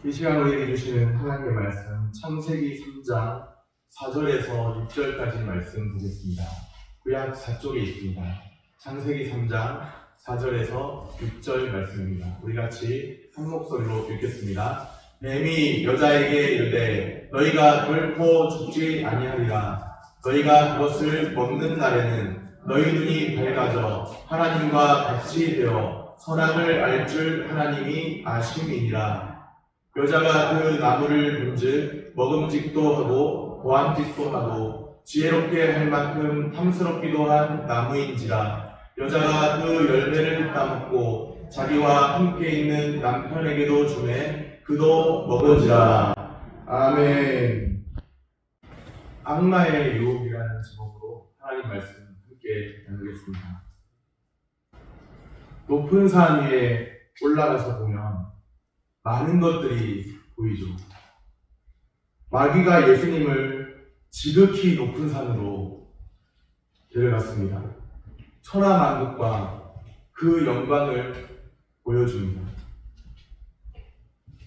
이 시간 우리에게 주시는 하나님의 말씀 창세기 3장 4절에서 6절까지 말씀 보겠습니다. 구약 4쪽에 있습니다. 창세기 3장 4절에서 6절 말씀입니다. 우리 같이 한 목소리로 읽겠습니다. 뱀이 여자에게 이르되 너희가 결코 죽지 아니하리라. 너희가 그것을 먹는 날에는 너희 눈이 밝아져 하나님과 같이 되어 선악을 알 줄 하나님이 아심이니라. 여자가 그 나무를 본즉 먹음직도 하고 보암직도 하고 지혜롭게 할 만큼 탐스럽기도 한 나무인지라. 여자가 그 열매를 따먹고 자기와 함께 있는 남편에게도 주매 그도 먹은지라. 아멘. 악마의 유혹이라는 제목으로 하나님 말씀 함께 나누겠습니다. 높은 산 위에 올라가서 보면 많은 것들이 보이죠. 마귀가 예수님을 지극히 높은 산으로 데려갔습니다. 천하만국과 그 영광을 보여줍니다.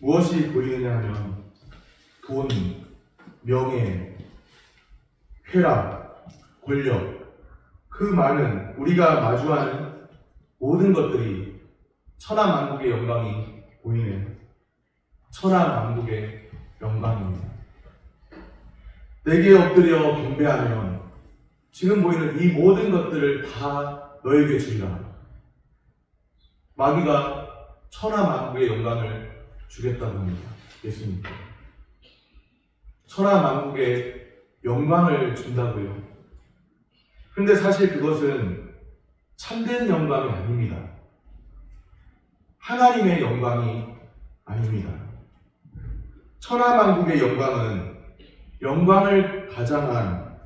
무엇이 보이느냐 하면 돈, 명예, 쾌락, 권력, 그 많은 우리가 마주하는 모든 것들이 천하만국의 영광이 보이네요. 천하만국의 영광입니다. 내게 엎드려 경배하면 지금 보이는 이 모든 것들을 다 너에게 주리라. 마귀가 천하만국의 영광을 주겠다고 합니다. 예수님. 천하만국의 영광을 준다고요. 그런데 사실 그것은 참된 영광이 아닙니다. 하나님의 영광이 아닙니다. 천하만국의 영광은 영광을 가장한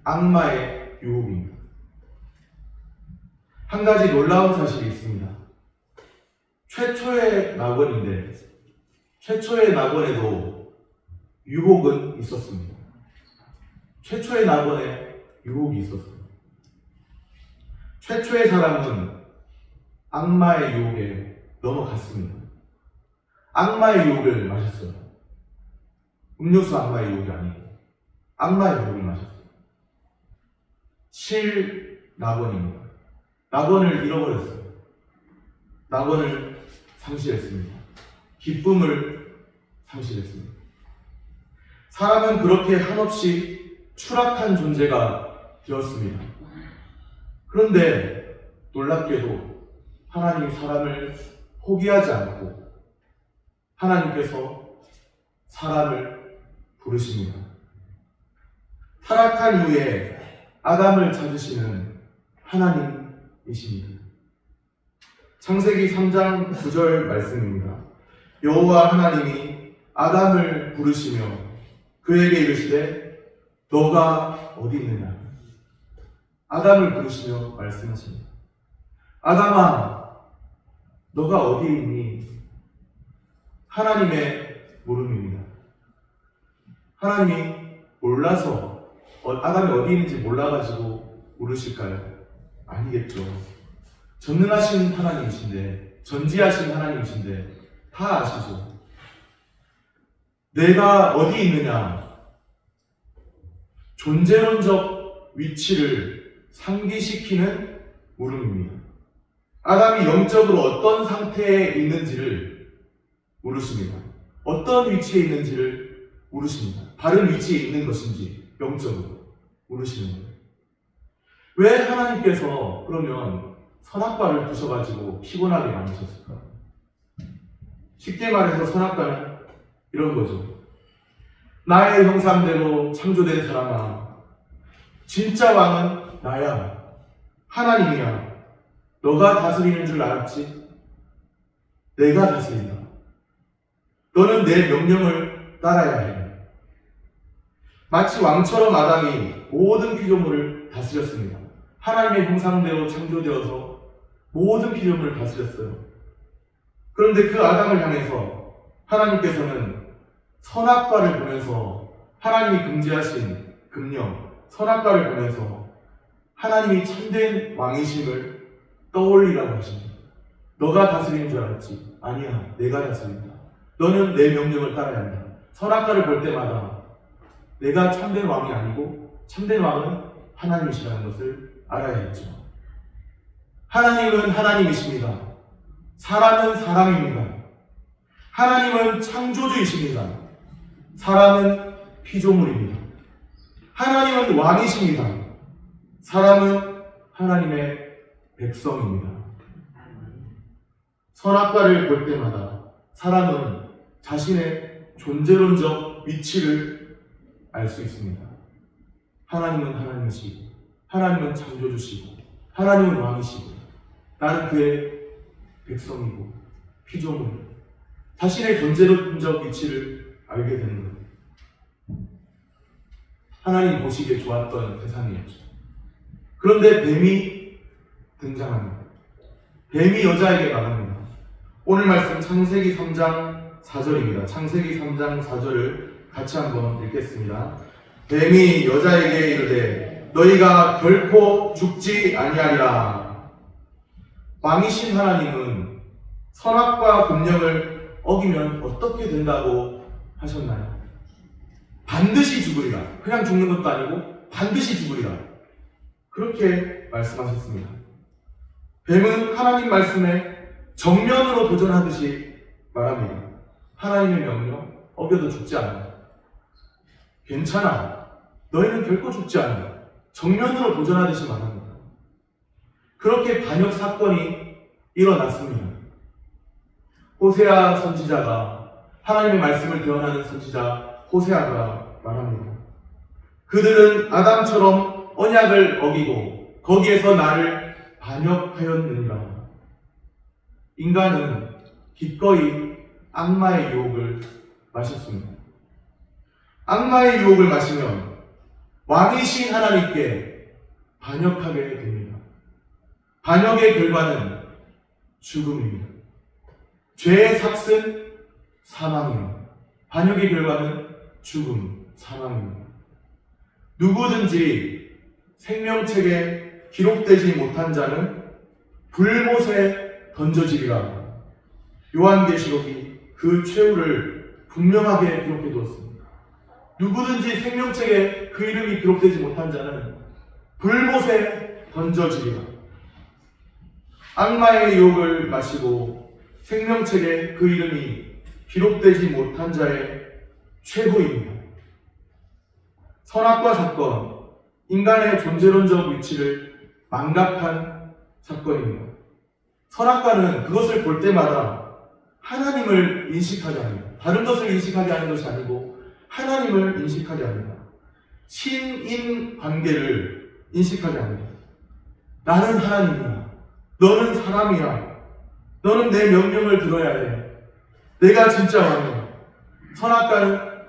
악마의 유혹입니다. 한 가지 놀라운 사실이 있습니다. 최초의 낙원인데 최초의 낙원에도 유혹은 있었습니다. 최초의 낙원에 유혹이 있었어요. 최초의 사람은 악마의 유혹에 넘어갔습니다. 악마의 유혹을 마셨어요. 음료수 악마의 유혹이 아니고 악마의 유혹을 마셨어요. 실낙원입니다. 낙원을 잃어버렸어요. 낙원을 상실했습니다. 기쁨을 상실했습니다. 사람은 그렇게 한없이 추락한 존재가 되었습니다. 그런데 놀랍게도 하나님이 사람을 포기하지 않고 하나님께서 사람을 부르십니다. 타락한 이후에 아담을 찾으시는 하나님이십니다. 창세기 3장 9절 말씀입니다. 여호와 하나님이 아담을 부르시며 그에게 이르시되 너가 어디 있느냐. 아담을 부르시며 말씀하십니다. 아담아, 너가 어디 있니? 하나님의 물음입니다. 하나님이 몰라서 아담이 어디 있는지 몰라가지고 물으실까요? 아니겠죠. 전능하신 하나님이신데, 전지하신 하나님이신데 다 아시죠. 내가 어디 있느냐? 존재론적 위치를 상기시키는 물음입니다. 아담이 영적으로 어떤 상태에 있는지를 물으십니다. 어떤 위치에 있는지를 물으십니다. 바른 위치에 있는 것인지 영적으로 물으시는 거예요. 왜 하나님께서 그러면 선악과를 두셔가지고 피곤하게 만드셨을까? 쉽게 말해서 선악과는 이런 거죠. 나의 형상대로 창조된 사람아, 진짜 왕은 나야. 하나님이야. 너가 다스리는 줄 알았지? 내가 다스린다. 너는 내 명령을 따라야 해. 마치 왕처럼 아담이 모든 피조물을 다스렸습니다. 하나님의 형상대로 창조되어서 모든 피조물을 다스렸어요. 그런데 그 아담을 향해서 하나님께서는 선악과를 보면서 하나님이 금지하신 금령, 선악과를 보면서 하나님이 참된 왕이심을 떠올리라고 하십니다. 너가 다스리는 줄 알았지? 아니야, 내가 다스린다. 너는 내 명령을 따라야 한다. 선악과를 볼 때마다 내가 참된 왕이 아니고 참된 왕은 하나님이시라는 것을 알아야 했죠. 하나님은 하나님이십니다. 사람은 사람입니다. 하나님은 창조주이십니다. 사람은 피조물입니다. 하나님은 왕이십니다. 사람은 하나님의 백성입니다. 선악과를 볼 때마다 사람은 자신의 존재론적 위치를 알 수 있습니다. 하나님은 하나님이시고, 하나님은 창조주시고, 하나님은 왕이시고, 나는 그의 백성이고 피조물, 자신의 존재론적 위치를 알게 되는 것. 하나님 보시기에 좋았던 세상이었죠. 그런데 뱀이 등장합니다. 뱀이 여자에게 말합니다. 오늘 말씀 창세기 3장 4절입니다. 창세기 3장 4절을 같이 한번 읽겠습니다. 뱀이 여자에게 이르되 너희가 결코 죽지 아니하리라. 왕이신 하나님은 선악과 금령을 어기면 어떻게 된다고 하셨나요? 반드시 죽으리라. 그냥 죽는 것도 아니고 반드시 죽으리라. 그렇게 말씀하셨습니다. 뱀은 하나님 말씀에 정면으로 도전하듯이 말합니다. 하나님의 명령 어겨도 죽지 않아. 괜찮아. 너희는 결코 죽지 않아. 정면으로 도전하듯이 말합니다. 그렇게 반역 사건이 일어났습니다. 호세아 선지자가 하나님의 말씀을 대언하는 선지자 호세아가 말합니다. 그들은 아담처럼 언약을 어기고 거기에서 나를 반역하였느니라. 인간은 기꺼이 악마의 유혹을 마셨습니다. 악마의 유혹을 마시면 왕이신 하나님께 반역하게 됩니다. 반역의 결과는 죽음입니다. 죄의 삭은 사망입니다. 반역의 결과는 죽음, 사망입니다. 누구든지 생명책에 기록되지 못한 자는 불못에 던져지리라. 요한계시록이 그 최후를 분명하게 기록해 두었습니다. 누구든지 생명책에 그 이름이 기록되지 못한 자는 불못에 던져지리라. 악마의 유혹을 마시고 생명책에 그 이름이 기록되지 못한 자의 최후입니다. 선악과 사건, 인간의 존재론적 위치를 망각한 사건입니다. 선악과는 그것을 볼 때마다 하나님을 인식하게 합니다. 다른 것을 인식하게 하는 것이 아니고 하나님을 인식하게 합니다. 신인 관계를 인식하게 합니다. 나는 하나님이야. 너는 사람이야. 너는 내 명령을 들어야 해. 내가 진짜 왕이야.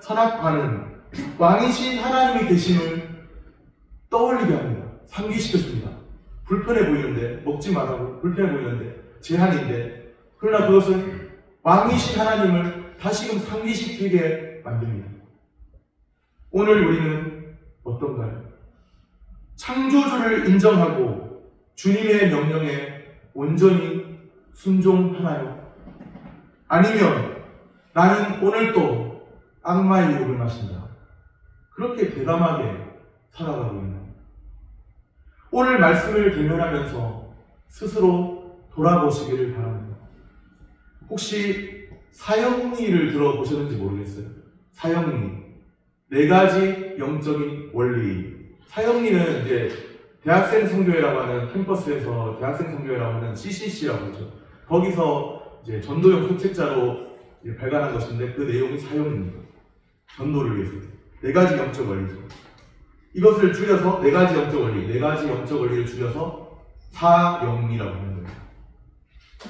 선악과는 왕이신 하나님이 계심을 떠올리게 합니다. 상기시켜줍니다. 불편해 보이는데, 먹지 말라고 불편해 보이는데, 제한인데, 그러나 그것은 왕이신 하나님을 다시금 상기시키게 만듭니다. 오늘 우리는 어떤가요? 창조주를 인정하고 주님의 명령에 온전히 순종하나요? 아니면 나는 오늘 또 악마의 유혹을 마신다. 그렇게 대담하게 살아가고 있나요? 오늘 말씀을 대면하면서 스스로 돌아보시기를 바랍니다. 혹시 사형리를 들어보셨는지 모르겠어요. 사형리. 4가지 영적인 원리. 사형리는 이제 대학생 선교회라고 하는 캠퍼스에서 대학생 선교회라고 하는 CCC라고 하죠. 거기서 이제 전도용 소책자로 발간한 것인데 그 내용이 사형리입니다. 전도를 위해서. 4가지 영적 원리죠. 이것을 줄여서 4가지 영적 원리, 4가지 영적 원리를 줄여서 사영리라고 하는 거예요.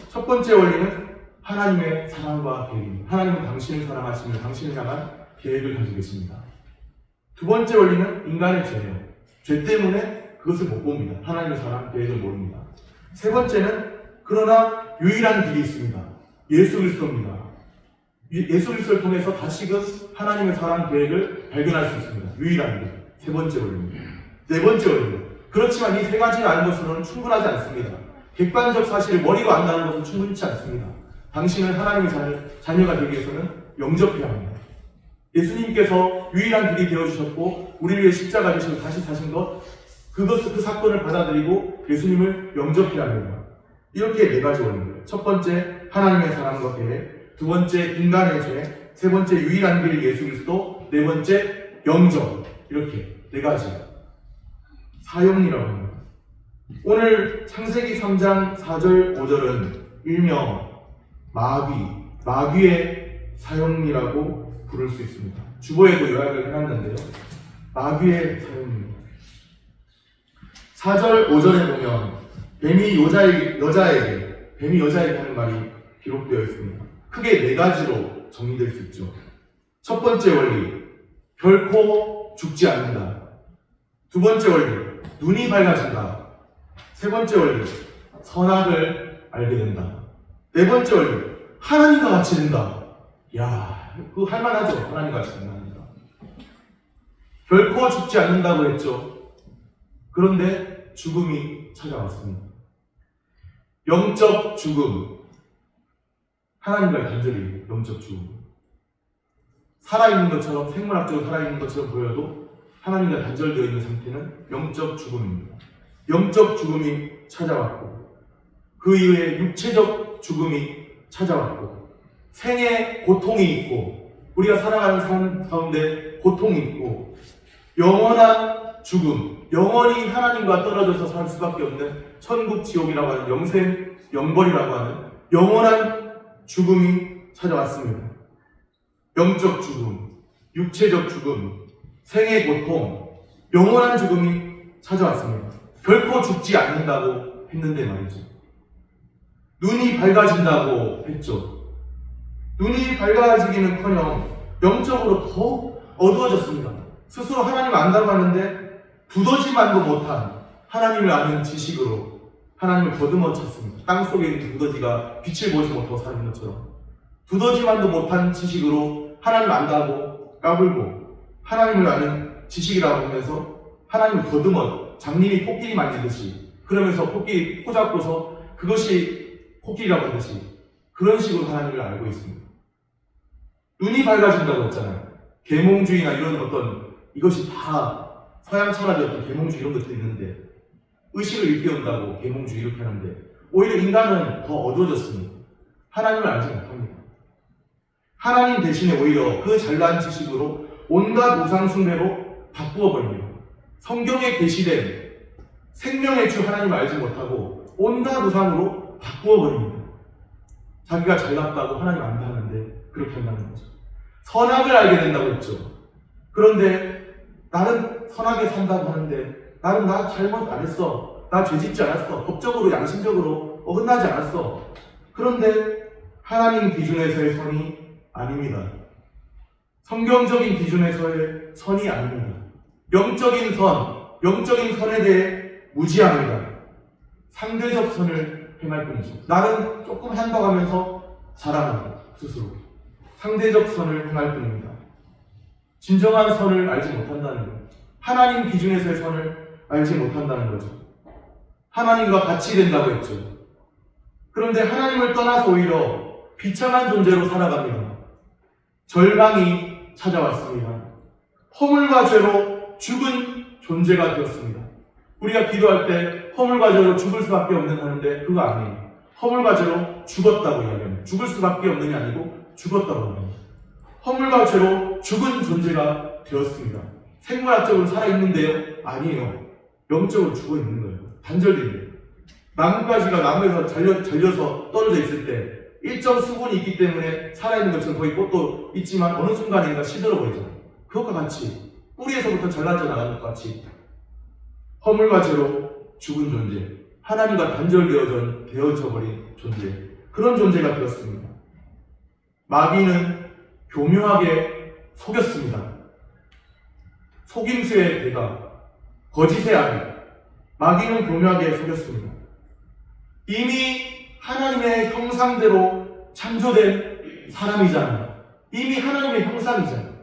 첫 번째 원리는 하나님의 사랑과 계획입니다. 하나님은 당신을 사랑하시며 당신을 향한 계획을 가지고 계십니다. 두 번째 원리는 인간의 죄예요. 죄 때문에 그것을 못 봅니다. 하나님의 사랑, 계획을 모릅니다. 세 번째는 그러나 유일한 길이 있습니다. 예수 그리스도입니다. 예수 그리스도를 통해서 다시금 하나님의 사랑, 계획을 발견할 수 있습니다. 유일한 길. 세 번째 원리입니다. 네 번째 원리입니다. 그렇지만 이 3가지를 아는 것으로는 충분하지 않습니다. 객관적 사실을 머리로 안다는 것은 충분치 않습니다. 당신은 하나님의 자녀가 되기 위해서는 영접해야 합니다. 예수님께서 유일한 길이 되어주셨고 우리를 위해 십자가 지시고 다시 사신 것, 그 사건을 받아들이고 예수님을 영접해야 합니다. 이렇게 네 가지 원리예요. 첫 번째, 하나님의 사랑과 계획. 두 번째, 인간의 죄. 세 번째, 유일한 길 예수 그리스도. 네 번째, 영접. 이렇게 네 가지 사용이라고 합니다. 오늘 창세기 3장 4절 5절은 일명 마귀의 사용이라고 부를 수 있습니다. 주보에도 요약을 해놨는데요. 마귀의 사용입니다. 4절 5절에 보면 뱀이 여자에게 하는 말이 기록되어 있습니다. 크게 네 가지로 정리될 수 있죠. 첫 번째 원리, 결코 죽지 않는다. 두 번째 원리, 눈이 밝아진다. 세 번째 원리, 선악을 알게 된다. 네 번째 원리, 하나님과 같이 된다. 야, 그거 할만하죠? 하나님과 같이 된다니까. 결코 죽지 않는다고 했죠. 그런데 죽음이 찾아왔습니다. 영적 죽음. 하나님과의 단절이 영적 죽음. 살아있는 것처럼, 생물학적으로 살아있는 것처럼 보여도 하나님과 단절되어 있는 상태는 영적 죽음입니다. 영적 죽음이 찾아왔고, 그 이후에 육체적 죽음이 찾아왔고, 생의 고통이 있고, 우리가 살아가는 삶 가운데 고통이 있고, 영원한 죽음, 영원히 하나님과 떨어져서 살 수밖에 없는 천국 지옥이라고 하는 영생, 영벌이라고 하는 영원한 죽음이 찾아왔습니다. 영적 죽음, 육체적 죽음, 생의 고통, 영원한 죽음이 찾아왔습니다. 결코 죽지 않는다고 했는데 말이죠. 눈이 밝아진다고 했죠. 눈이 밝아지기는커녕 영적으로 더욱 어두워졌습니다. 스스로 하나님을 안다고 하는데 두더지만도 못한 하나님을 아는 지식으로 하나님을 더듬어 찾습니다. 땅속에 있는 두더지가 빛을 보지 못하고 사는 것처럼 두더지만도 못한 지식으로 하나님을 안다고 까불고 하나님을 아는 지식이라고 하면서 하나님을 더듬어 장님이 코끼리 만지듯이 그러면서 코끼리 코 잡고서 그것이 코끼리라고 하듯이 그런 식으로 하나님을 알고 있습니다. 눈이 밝아진다고 했잖아요. 계몽주의나 이런 어떤 이것이 다 서양 철학의 어떤 계몽주의 이런 것들이 있는데 의식을 일깨운다고 계몽주의 이렇게 하는데 오히려 인간은 더 어두워졌습니다. 하나님을 알지 못합니다. 하나님 대신에 오히려 그 잘난 지식으로 온갖 우상숭배로 바꾸어 버립니다. 성경에 계시된 생명의 주 하나님을 알지 못하고 온갖 우상으로 바꾸어 버립니다. 자기가 잘났다고 하나님 안다 하는데 그렇게 한다는 거죠. 선악을 알게 된다고 했죠. 그런데 나는 선하게 산다고 하는데 나는 나 잘못 안 했어. 나 죄짓지 않았어. 법적으로 양심적으로 어긋나지 않았어. 그런데 하나님 기준에서의 선이 아닙니다. 성경적인 기준에서의 선이 아닙니다. 영적인 선에 대해 무지합니다. 상대적 선을 행할 뿐이죠. 나는 조금 한다고 하면서 자랑합니다. 스스로. 상대적 선을 행할 뿐입니다. 진정한 선을 알지 못한다는 거예요. 하나님 기준에서의 선을 알지 못한다는 거죠. 하나님과 같이 된다고 했죠. 그런데 하나님을 떠나서 오히려 비참한 존재로 살아갑니다. 절망이 찾아왔습니다. 허물과 죄로 죽은 존재가 되었습니다. 우리가 기도할 때 허물과 죄로 죽을 수밖에 없는 하는데 그거 아니에요. 허물과 죄로 죽었다고 이야기합니다. 죽을 수밖에 없는 게 아니고 죽었다고 합니다. 허물과 죄로 죽은 존재가 되었습니다. 생물학적으로 살아있는데요? 아니에요. 영적으로 죽어있는 거예요. 단절된 거예요. 나뭇가지가 나무에서 잘려서 떨어져 있을 때 일정 수분이 있기 때문에 살아있는 것처럼 거의 꽃도 있지만 어느 순간인가 시들어버리잖아요. 그것과 같이 뿌리에서부터 잘라져 나가는 것 같이 허물과 죄로 죽은 존재, 하나님과 단절되어져 버린 존재, 그런 존재가 되었습니다. 마귀는 교묘하게 속였습니다. 속임수의 대가, 거짓의 아비. 마귀는 교묘하게 속였습니다. 이미 하나님의 형상대로 창조된 사람이잖아요. 이미 하나님의 형상이잖아요.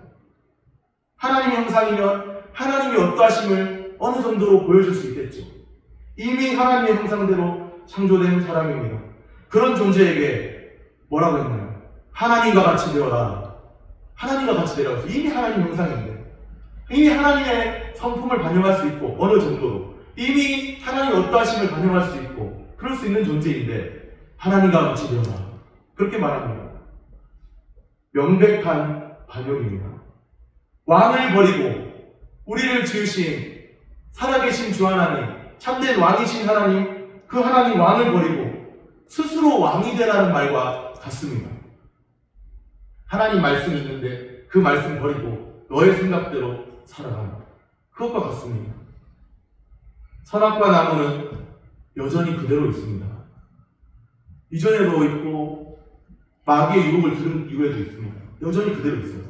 하나님의 형상이면 하나님이 어떠하심을 어느 정도로 보여줄 수 있겠죠. 이미 하나님의 형상대로 창조된 사람입니다. 그런 존재에게 뭐라고 했나요? 하나님과 같이 되어라. 하나님과 같이 되라고 해서 이미 하나님 형상인데, 이미 하나님의 성품을 반영할 수 있고, 어느 정도로 이미 하나님의 어떠하심을 반영할 수 있고 그럴 수 있는 존재인데 하나님과 같이 되어라, 그렇게 말합니다. 명백한 반역입니다. 왕을 버리고 우리를 지으신 살아계신 주 하나님, 참된 왕이신 하나님, 그 하나님 왕을 버리고 스스로 왕이 되라는 말과 같습니다. 하나님 말씀이 있는데 그 말씀 버리고 너의 생각대로 살아가는 그것과 같습니다. 선악과 나무는 여전히 그대로 있습니다. 이전에도 있고 마귀의 유혹을 들은 이후에도 있습니다. 여전히 그대로 있어요.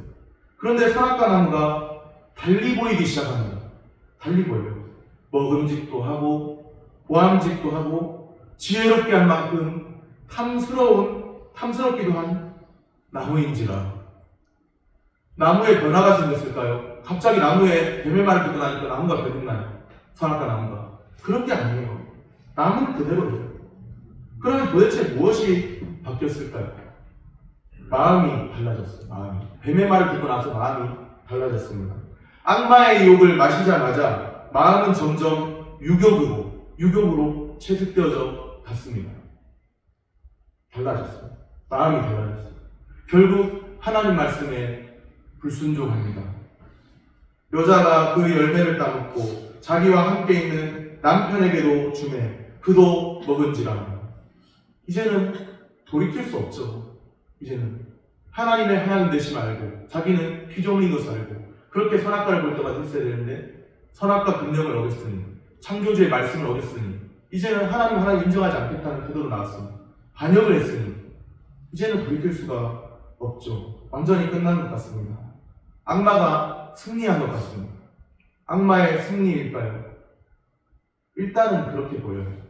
그런데 선악과 나무가 달리 보이기 시작합니다. 달리 보여요. 먹음직도 하고 보암직도 하고 지혜롭게 한 만큼 탐스럽기도 한 나무인지라. 나무에 변화가 생겼을까요? 갑자기 나무에 뱀의 말을 듣고 나니까 나무가 변했나요? 선악과 나무가. 그런 게 아니에요. 나무는 그대로예요. 그러면 도대체 무엇이 바뀌었을까요? 마음이 달라졌어요. 마음이. 뱀의 말을 듣고 나서 마음이 달라졌습니다. 악마의 유혹을 마시자마자 마음은 점점 유격으로 채색되어져 갔습니다. 달라졌어요. 마음이 달라졌어요. 결국 하나님 말씀에 불순종합니다. 여자가 그 열매를 따먹고 자기와 함께 있는 남편에게도 주매 그도 먹은지라. 이제는 돌이킬 수 없죠. 이제는 하나님의 하나님 되심 알고 자기는 피조물인 것을 알고 그렇게 선악과를 볼 때마다 했어야 되는데 선악과 금령을 어겼으니 창조주의 말씀을 어겼으니 이제는 하나님 인정하지 않겠다는 태도로 나왔습니다. 반역을 했으니 이제는 돌이킬 수가 없죠. 완전히 끝난 것 같습니다. 악마가 승리한 것 같습니다. 악마의 승리일까요? 일단은 그렇게 보여요.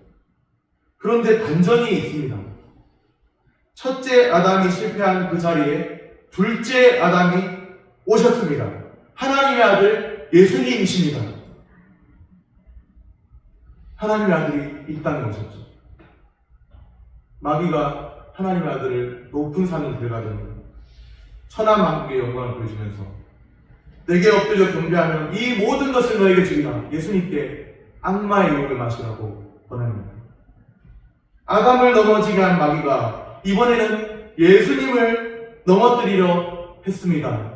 그런데 반전이 있습니다. 첫째 아담이 실패한 그 자리에 둘째 아담이 오셨습니다. 하나님의 아들 예수님이십니다. 하나님의 아들이 이 땅에 오셨죠. 마귀가 하나님의 아들을 높은 산으로 데려가더니 천하만국의 영광을 보여주면서 내게 엎드려 경배하면 이 모든 것을 너에게 주리라. 예수님께 악마의 유혹을 마시라고 권합니다. 아담을 넘어지게 한 마귀가 이번에는 예수님을 넘어뜨리려 했습니다.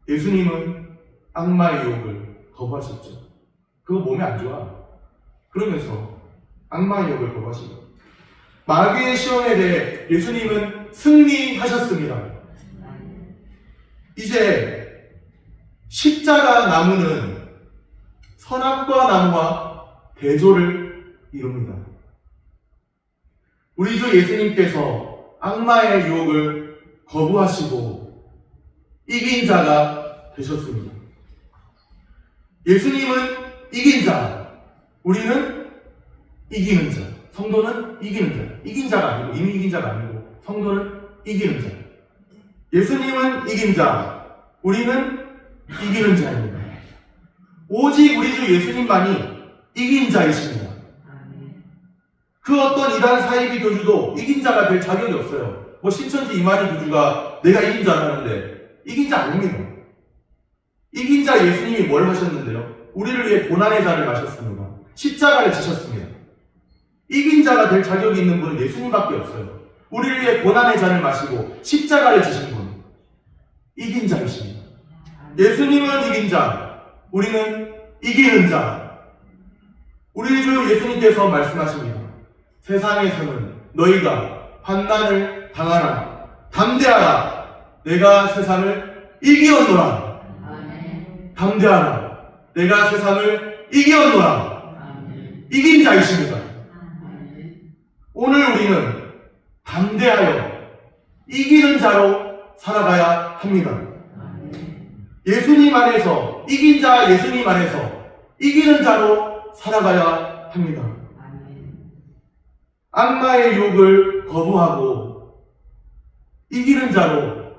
예수님은 악마의 유혹을 거부하셨죠. 그거 몸에 안 좋아. 그러면서 악마의 유혹을 거부하시고 마귀의 시험에 대해 예수님은 승리하셨습니다. 이제 십자가 나무는 선악과 나무와 대조를 이룹니다. 우리 주 예수님께서 악마의 유혹을 거부하시고 이긴 자가 되셨습니다. 예수님은 이긴 자, 우리는 이기는 자, 성도는 이기는 자. 이긴 자가 아니고, 이미 이긴 자가 아니고 성도는 이기는 자. 예수님은 이긴 자, 우리는 이기는 자입니다. 오직 우리 주 예수님만이 이긴 자이십니다. 그 어떤 이단 사이비 교주도 이긴 자가 될 자격이 없어요. 뭐 신천지 이만희 교주가 내가 이긴 자라는데 이긴 자 아닙니다. 이긴 자 예수님이 뭘 하셨는데요? 우리를 위해 고난의 잔을 마셨습니다. 십자가를 지셨습니다. 이긴 자가 될 자격이 있는 분은 예수님밖에 없어요. 우리를 위해 고난의 잔을 마시고 십자가를 지신 분, 이긴 자이십니다. 예수님은 이긴 자, 우리는 이기는 자. 우리 주 예수님께서 말씀하십니다. 세상에서는 너희가 환난을 당하나 담대하라. 내가 세상을 이기었노라. 담대하라. 내가 세상을 이기었노라. 이긴 자이십니다. 오늘 우리는 담대하여 이기는 자로 살아가야 합니다. 예수님 안에서 이긴 자 예수님 안에서 이기는 자로 살아가야 합니다. 악마의 유혹을 거부하고 이기는 자로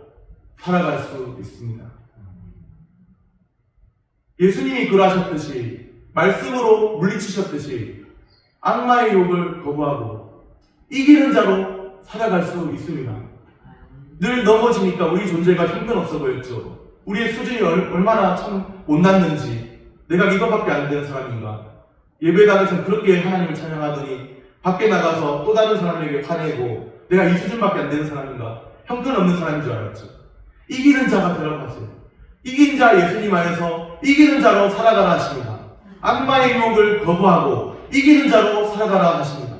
살아갈 수 있습니다. 예수님이 그러하셨듯이 말씀으로 물리치셨듯이 악마의 유혹을 거부하고 이기는 자로 살아갈 수 있습니다. 늘 넘어지니까 우리 존재가 형편없어 보였죠. 우리의 수준이 얼마나 참 못났는지, 내가 이것밖에 안 되는 사람인가. 예배당에서 그렇게 하나님을 찬양하더니 밖에 나가서 또 다른 사람에게 화내고 내가 이 수준밖에 안 되는 사람인가, 형편없는 사람인 줄 알았죠. 이기는 자가 되라고 하세요. 이긴 자 예수님 안에서 이기는 자로 살아가라 하십니다. 악마의 유혹을 거부하고 이기는 자로 살아가라 하십니다.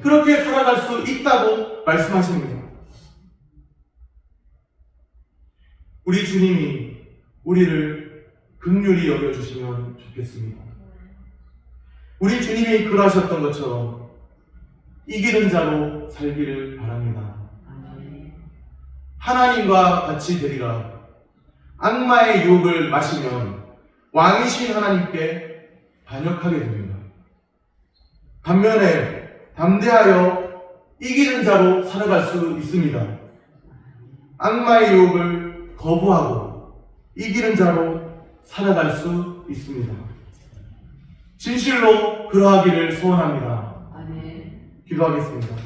그렇게 살아갈 수 있다고 말씀하십니다. 우리 주님이 우리를 긍휼히 여겨주시면 좋겠습니다. 우리 주님이 그러하셨던 것처럼 이기는 자로 살기를 바랍니다. 하나님과 같이 되리라. 악마의 유혹을 마시면 왕이신 하나님께 반역하게 됩니다. 반면에 담대하여 이기는 자로 살아갈 수 있습니다. 악마의 유혹을 거부하고 이기는 자로 살아갈 수 있습니다. 진실로 그러하기를 소원합니다. 기도하겠습니다.